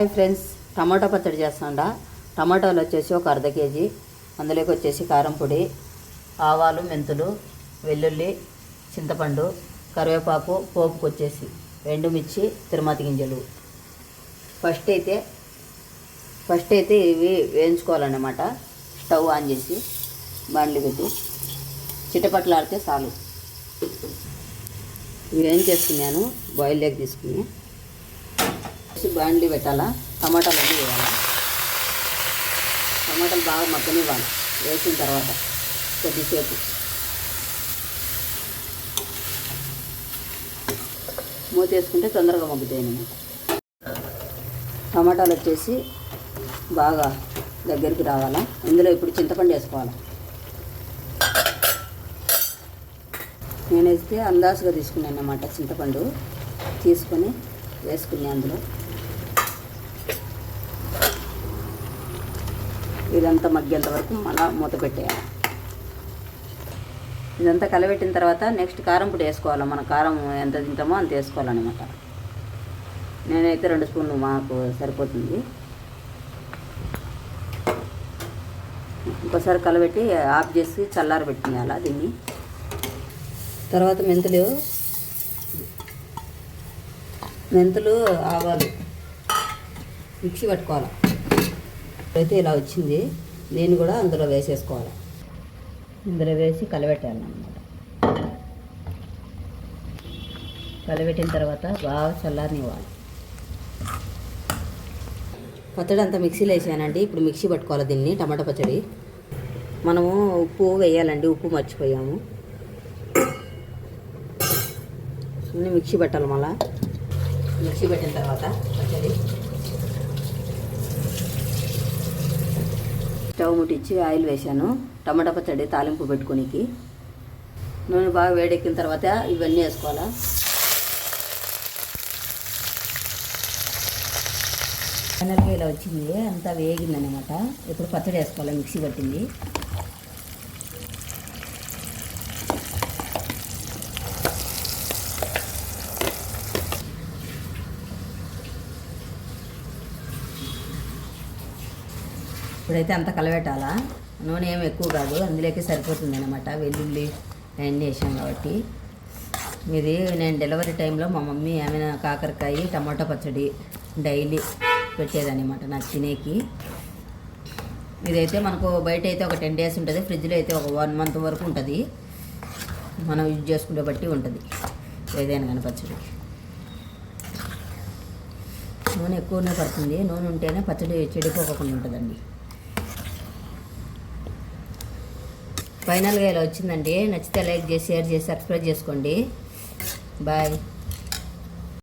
Hi friends, టమాటా పచ్చడి చేస్తాండా. టమాటాలు వచ్చేసి ఒక అర్ధ కేజీ, అందులోకి వచ్చేసి కారం పొడి, ఆవాలు, మెంతులు, వెల్లుల్లి, చింతపండు, కరివేపాకు, పోపుకు వచ్చేసి ఎండుమిర్చి, తిరుమతి గింజలు. ఫస్ట్ అయితే ఇవి వేయించుకోవాలన్నమాట. స్టవ్ ఆన్ చేసి బాండ్లీ పెట్టి చిటపట్లాడితే చాలు. ఇవి ఏం చేసుకున్నాను, బాయిల్ ఎగ్ తీసుకుని బాండ్లీ పెట్టాలా. టమాటాలు అన్నీ వేయాలి. టమాటాలు బాగా మగ్గనివ్వాలి. వేసిన తర్వాత కొద్దిసేపు మూత వేసుకుంటే తొందరగా మగ్గుతాయి అన్నమాట. టమాటాలు వచ్చేసి బాగా దగ్గరికి రావాలా. ఇందులో ఇప్పుడు చింతపండు వేసుకోవాలి. నేనైతే అందాజుగా తీసుకున్నాను అన్నమాట. చింతపండు తీసుకొని వేసుకున్నాను. అందులో ఇదంతా మగ్గేంత వరకు మళ్ళీ మూత పెట్టేయాలి. ఇదంతా కలబెట్టిన తర్వాత నెక్స్ట్ కారం పొడి వేసుకోవాలి. మన కారం ఎంత తింటామో అంత వేసుకోవాలన్నమాట. నేనైతే 2 స్పూన్లు మాకు సరిపోతుంది. ఇంకోసారి కలబెట్టి ఆఫ్ చేసి చల్లారబెట్టుకునేయాలి దీన్ని. తర్వాత మెంతులు, ఆవాలు మిక్సీ పట్టుకోవాలి. అయితే ఇలా వచ్చింది. దీన్ని కూడా అందులో వేసేసుకోవాలి. ఇందులో వేసి కలబెట్టాలి అన్నమాట. కలబెట్టిన తర్వాత బాగా చల్లారనివ్వాలి. పచ్చడి అంతా మిక్సీలో వేసానండి. ఇప్పుడు మిక్సీ పట్టుకోవాలి దీన్ని. టమాటా పచ్చడి మనము ఉప్పు వేయాలండి. ఉప్పు మర్చిపోయాము. మిక్సీ పెట్టాలి. మళ్ళీ మిక్సీ పెట్టిన తర్వాత పచ్చడి స్టవ్ ముట్టించి ఆయిల్ వేసాను. టమాటా పచ్చడి తాలింపు పెట్టుకోనికి నూనె బాగా వేడెక్కిన తర్వాత ఇవన్నీ వేసుకోవాలా. ఫైనల్గా ఇలా వచ్చింది. అంతా వేగిందనమాట. ఇప్పుడు పచ్చడి వేసుకోవాలి. మిక్సీ పట్టింది. ఇప్పుడైతే అంతా కలబెట్టాలా. నూనె ఏమి ఎక్కువ కాదు, అందులోకి సరిపోతుంది అనమాట. వెల్లుల్లి అవన్నీ వేసాం కాబట్టి. ఇది నేను డెలివరీ టైంలో మా మమ్మీ ఏమైనా కాకరకాయ టమాటా పచ్చడి డైలీ పెట్టేదన్నమాట నాకు తినేకి. ఇదైతే మనకు బయట అయితే ఒక 10 days ఉంటుంది. ఫ్రిడ్జ్లో అయితే ఒక 1 month వరకు ఉంటుంది. మనం యూజ్ చేసుకునే బట్టి ఉంటుంది ఏదైనా కానీ పచ్చడి. నూనె ఎక్కువనే పడుతుంది. నూనె ఉంటేనే పచ్చడి చెడిపోకుండా ఉంటుందండి. ఫైనల్గా ఇలా వచ్చిందండి. నచ్చితే లైక్ చేసి, షేర్ చేసి, సబ్స్క్రైబ్ చేసుకోండి. బాయ్.